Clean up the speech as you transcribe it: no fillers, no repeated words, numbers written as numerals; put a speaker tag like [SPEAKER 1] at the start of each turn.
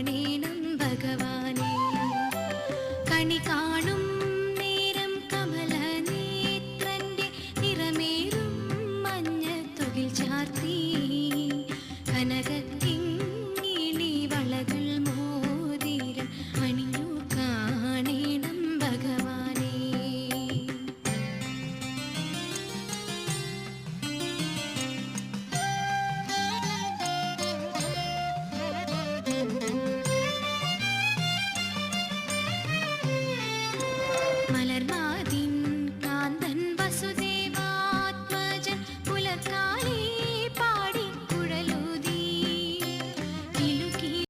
[SPEAKER 1] കാണേണം ഭഗവാനെ. കണി കാണും നേരം കമലനേത്രന്റെ നിറമേറും മഞ്ഞത്തുകിൽ ചാർത്തി കനകക്കിങ്ങിണി വളകൾ മോതിരം അണിഞ്ഞു കാണേണം ഭഗവാനെ. മലർ